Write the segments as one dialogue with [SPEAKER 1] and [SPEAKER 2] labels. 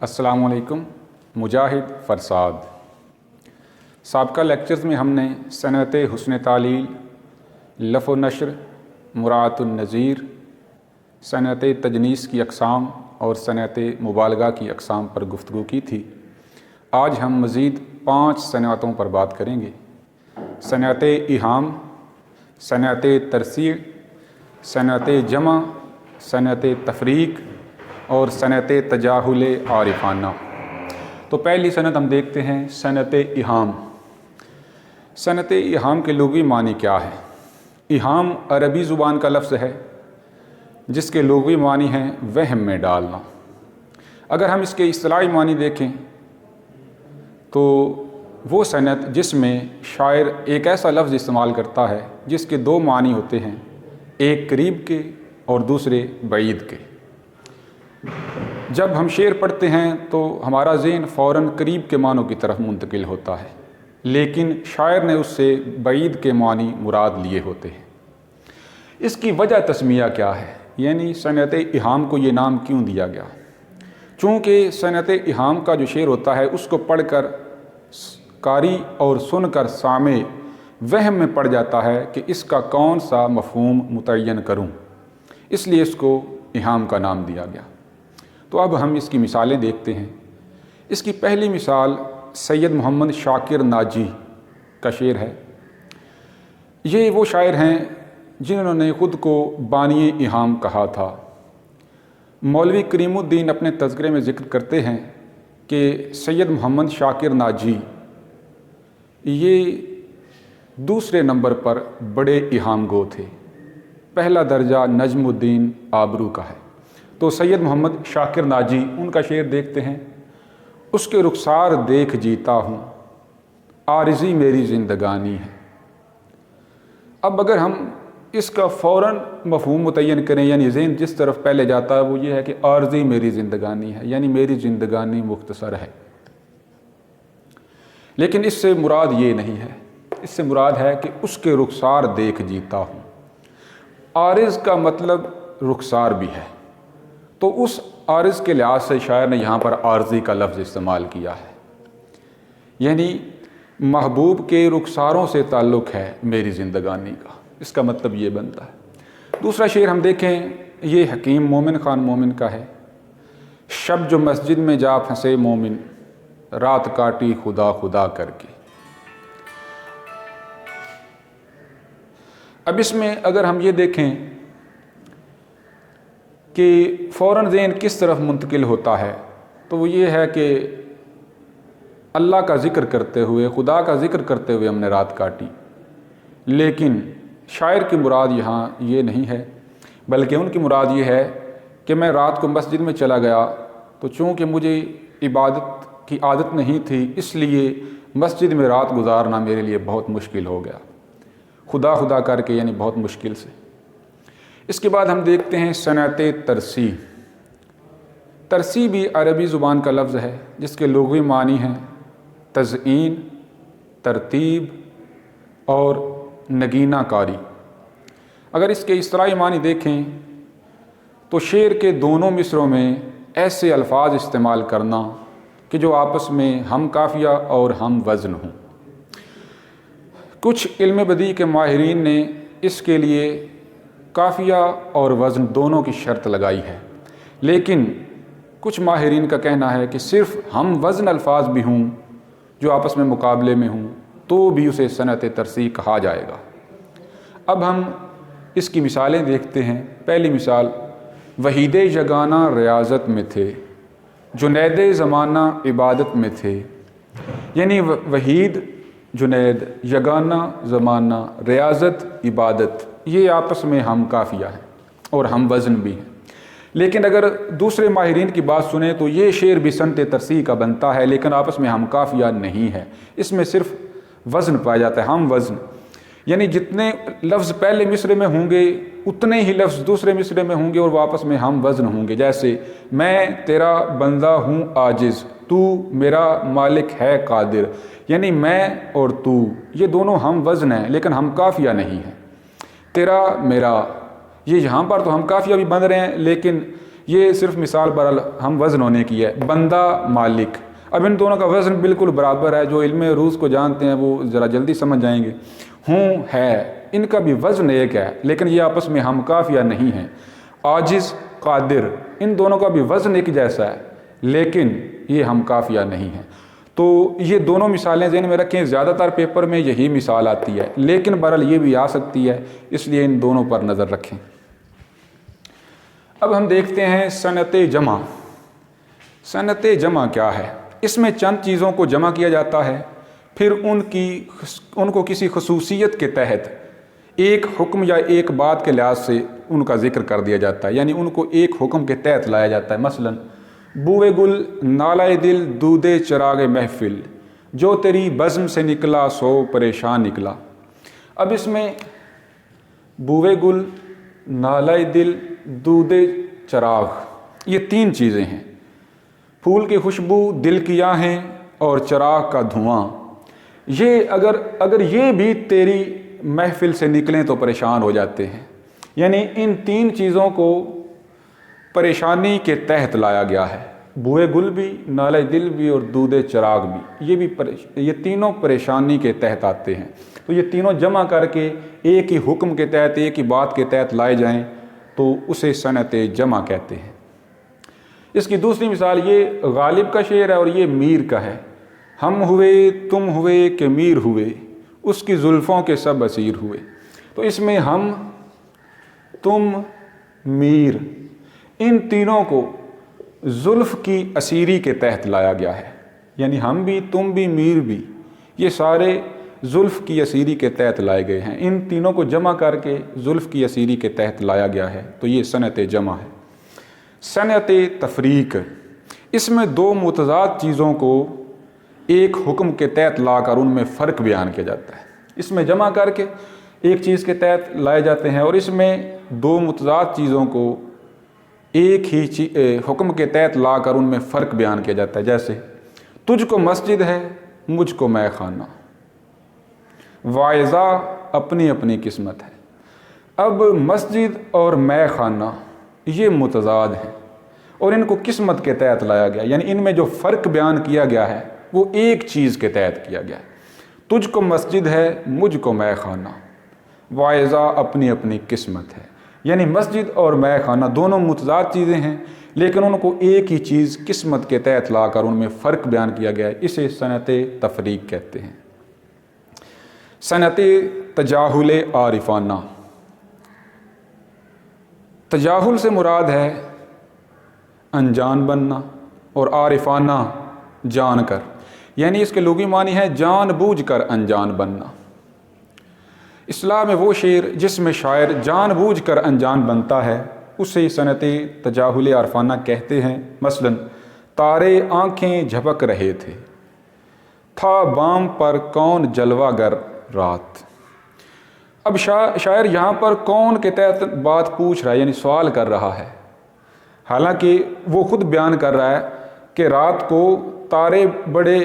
[SPEAKER 1] السلام علیکم۔ مجاہد فرساد۔ سابقہ لیکچرز میں ہم نے صنعت حسن تعلیل، لف و نشر، مراعات النظیر، صنعت تجنیس کی اقسام اور صنعت مبالغہ کی اقسام پر گفتگو کی تھی۔ آج ہم مزید 5 صنعتوں پر بات کریں گے: صنعت ایہام، صنعت ترسیع، صنعت جمع، صنعت تفریق اور صنعت تجاہل عارفانہ۔ تو پہلی صنعت ہم دیکھتے ہیں صنعت ایہام۔ صنعت ایہام کے لغوی معنی کیا ہے؟ ایہام عربی زبان کا لفظ ہے جس کے لغوی معنی ہیں وہم میں ڈالنا۔ اگر ہم اس کے اصطلاحی معنی دیکھیں تو وہ صنعت جس میں شاعر ایک ایسا لفظ استعمال کرتا ہے جس کے 2 معنی ہوتے ہیں، ایک قریب کے اور دوسرے بعید کے۔ جب ہم شعر پڑھتے ہیں تو ہمارا ذہن فوراً قریب کے معنوں کی طرف منتقل ہوتا ہے، لیکن شاعر نے اس سے بعید کے معنی مراد لیے ہوتے ہیں۔ اس کی وجہ تسمیہ کیا ہے؟ یعنی صنعت ایہام کو یہ نام کیوں دیا گیا؟ چونکہ صنعت ایہام کا جو شعر ہوتا ہے اس کو پڑھ کر قاری اور سن کر سامع وہم میں پڑ جاتا ہے کہ اس کا کون سا مفہوم متعین کروں، اس لیے اس کو ایہام کا نام دیا گیا۔ تو اب ہم اس کی مثالیں دیکھتے ہیں۔ اس کی پہلی مثال سید محمد شاکر ناجی کا شعر ہے۔ یہ وہ شاعر ہیں جنہوں نے خود کو بانی ایہام کہا تھا۔ مولوی کریم الدین اپنے تذکرے میں ذکر کرتے ہیں کہ سید محمد شاکر ناجی یہ دوسرے نمبر پر بڑے ایہام گو تھے، پہلا درجہ نجم الدین آبرو کا ہے۔ تو سید محمد شاکر ناجی ان کا شعر دیکھتے ہیں: اس کے رخسار دیکھ جیتا ہوں، عارضی میری زندگانی ہے۔ اب اگر ہم اس کا فوراً مفہوم متعین کریں، یعنی ذہن جس طرف پہلے جاتا ہے وہ یہ ہے کہ عارضی میری زندگانی ہے، یعنی میری زندگانی مختصر ہے۔ لیکن اس سے مراد یہ نہیں ہے، اس سے مراد ہے کہ اس کے رخسار دیکھ جیتا ہوں۔ عارض کا مطلب رخسار بھی ہے، تو اس عارض کے لحاظ سے شاعر نے یہاں پر عارضی کا لفظ استعمال کیا ہے، یعنی محبوب کے رخساروں سے تعلق ہے میری زندگانی کا، اس کا مطلب یہ بنتا ہے۔ دوسرا شعر ہم دیکھیں، یہ حکیم مومن خان مومن کا ہے: شب جو مسجد میں جا پھنسے مومن، رات کاٹی خدا خدا کر کے۔ اب اس میں اگر ہم یہ دیکھیں کہ فوراً ذہن کس طرف منتقل ہوتا ہے تو وہ یہ ہے کہ اللہ کا ذکر کرتے ہوئے، خدا کا ذکر کرتے ہوئے ہم نے رات کاٹی۔ لیکن شاعر کی مراد یہاں یہ نہیں ہے، بلکہ ان کی مراد یہ ہے کہ میں رات کو مسجد میں چلا گیا تو چونکہ مجھے عبادت کی عادت نہیں تھی، اس لیے مسجد میں رات گزارنا میرے لیے بہت مشکل ہو گیا، خدا خدا کر کے، یعنی بہت مشکل سے۔ اس کے بعد ہم دیکھتے ہیں صنعت ترسیع۔ ترسیع بھی عربی زبان کا لفظ ہے جس کے لغوی معنی ہیں تزئین، ترتیب اور نگینہ کاری۔ اگر اس کے اصطلاحی معنی دیکھیں تو شعر کے دونوں مصروں میں ایسے الفاظ استعمال کرنا کہ جو آپس میں ہم قافیہ اور ہم وزن ہوں۔ کچھ علم بدیع کے ماہرین نے اس کے لیے قافیہ اور وزن دونوں کی شرط لگائی ہے، لیکن کچھ ماہرین کا کہنا ہے کہ صرف ہم وزن الفاظ بھی ہوں جو آپس میں مقابلے میں ہوں تو بھی اسے صنعت ترسیع کہا جائے گا۔ اب ہم اس کی مثالیں دیکھتے ہیں۔ پہلی مثال: وحید یگانہ ریاضت میں تھے، جنید زمانہ عبادت میں تھے۔ یعنی وحید، جنید، یگانہ، زمانہ، ریاضت، عبادت، یہ آپس میں ہم قافیہ ہیں اور ہم وزن بھی ہیں۔ لیکن اگر دوسرے ماہرین کی بات سنیں تو یہ شعر بھی صنعت ترسیع کا بنتا ہے، لیکن آپس میں ہم قافیہ نہیں ہے، اس میں صرف وزن پایا جاتا ہے، ہم وزن۔ یعنی جتنے لفظ پہلے مصرے میں ہوں گے اتنے ہی لفظ دوسرے مصرے میں ہوں گے اور وہ آپس میں ہم وزن ہوں گے۔ جیسے میں تیرا بندہ ہوں عاجز، تو میرا مالک ہے قادر، یعنی میں اور تو یہ دونوں ہم وزن ہیں لیکن ہم قافیہ نہیں ہیں۔ تیرا میرا، یہ یہاں پر تو ہم قافیہ بھی بن رہے ہیں لیکن یہ صرف مثال برحال ہم وزن ہونے کی ہے، بندہ مالک، اب ان دونوں کا وزن بالکل برابر ہے، جو علم عروض کو جانتے ہیں وہ ذرا جلدی سمجھ جائیں گے۔ ہوں ہے، ان کا بھی وزن ایک ہے لیکن یہ آپس میں ہم کافیہ نہیں ہیں۔ عاجز قادر، ان دونوں کا بھی وزن ایک جیسا ہے لیکن یہ ہم کافیہ نہیں ہیں۔ تو یہ دونوں مثالیں ذہن میں رکھیں، زیادہ تر پیپر میں یہی مثال آتی ہے لیکن بہرحال یہ بھی آ سکتی ہے، اس لیے ان دونوں پر نظر رکھیں۔ اب ہم دیکھتے ہیں صنعت جمع۔ صنعت جمع کیا ہے؟ اس میں چند چیزوں کو جمع کیا جاتا ہے، پھر ان کو کسی خصوصیت کے تحت ایک حکم یا ایک بات کے لحاظ سے ان کا ذکر کر دیا جاتا ہے، یعنی ان کو ایک حکم کے تحت لایا جاتا ہے۔ مثلا بوئے گل نالائے دل دودے چراغ محفل، جو تیری بزم سے نکلا سو پریشان نکلا۔ اب اس میں بوئے گل، نالائے دل، دودے چراغ، یہ تین چیزیں ہیں۔ پھول کی خوشبو، دل کی آہیں اور چراغ کا دھواں، یہ اگر یہ بھی تیری محفل سے نکلیں تو پریشان ہو جاتے ہیں، یعنی ان تین چیزوں کو پریشانی کے تحت لایا گیا ہے۔ بوئے گل بھی، نالہ دل بھی اور دودے چراغ بھی، یہ تینوں پریشانی کے تحت آتے ہیں۔ تو یہ تینوں جمع کر کے ایک ہی حکم کے تحت، ایک ہی بات کے تحت لائے جائیں تو اسے صنعت جمع کہتے ہیں۔ اس کی دوسری مثال یہ غالب کا شعر ہے اور یہ میر کا ہے۔ ہم ہوئے تم ہوئے کہ میر ہوئے، اس کی زلفوں کے سب اسیر ہوئے۔ تو اس میں ہم، تم، میر، ان تینوں کو زلف کی اسیری کے تحت لایا گیا ہے، یعنی ہم بھی، تم بھی، میر بھی، یہ سارے زلف کی اسیری کے تحت لائے گئے ہیں۔ ان تینوں کو جمع کر کے زلف کی اسیری کے تحت لایا گیا ہے، تو یہ صنعت جمع ہے۔ صنعت تفریق، اس میں دو متضاد چیزوں کو ایک حکم کے تحت لا کر ان میں فرق بیان کیا جاتا ہے۔ اس میں جمع کر کے ایک چیز کے تحت لائے جاتے ہیں اور اس میں دو متضاد چیزوں کو ایک ہی حکم کے تحت لا کر ان میں فرق بیان کیا جاتا ہے۔ جیسے تجھ کو مسجد ہے، مجھ کو مے خانہ، واعظہ اپنی اپنی قسمت ہے۔ اب مسجد اور مے خانہ یہ متضاد ہیں اور ان کو قسمت کے تحت لایا گیا، یعنی ان میں جو فرق بیان کیا گیا ہے وہ ایک چیز کے تحت کیا گیا ہے۔ تجھ کو مسجد ہے، مجھ کو مے خانہ، واعظہ اپنی اپنی قسمت ہے، یعنی مسجد اور مے خانہ دونوں متضاد چیزیں ہیں لیکن ان کو ایک ہی چیز قسمت کے تحت لا کر ان میں فرق بیان کیا گیا ہے، اسے صنعت تفریق کہتے ہیں۔ صنعت تجاہل عارفانہ، تجاہل سے مراد ہے انجان بننا اور عارفانہ جان کر، یعنی اس کے لغوی معنی ہے جان بوجھ کر انجان بننا۔ اصطلاح میں وہ شعر جس میں شاعر جان بوجھ کر انجان بنتا ہے اسے صنعت تجاہل عارفانہ کہتے ہیں۔ مثلا تارے آنکھیں جھپک رہے تھے، تھا بام پر کون جلوہ گر رات۔ اب شاعر یہاں پر کون کے تحت بات پوچھ رہا ہے، یعنی سوال کر رہا ہے، حالانکہ وہ خود بیان کر رہا ہے کہ رات کو تارے بڑے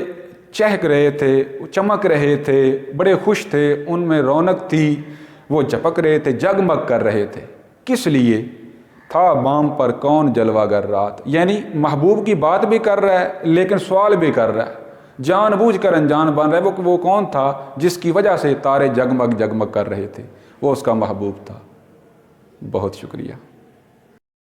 [SPEAKER 1] چہک رہے تھے، چمک رہے تھے، بڑے خوش تھے، ان میں رونق تھی، وہ جھپک رہے تھے، جگمگ کر رہے تھے۔ کس لیے؟ تھا بام پر کون جلوہ گر رات، یعنی محبوب کی بات بھی کر رہا ہے لیکن سوال بھی کر رہا ہے، جان بوجھ کر انجان بن رہا ہے۔ وہ کون تھا جس کی وجہ سے تارے جگمگ جگمگ کر رہے تھے؟ وہ اس کا محبوب تھا۔ بہت شکریہ۔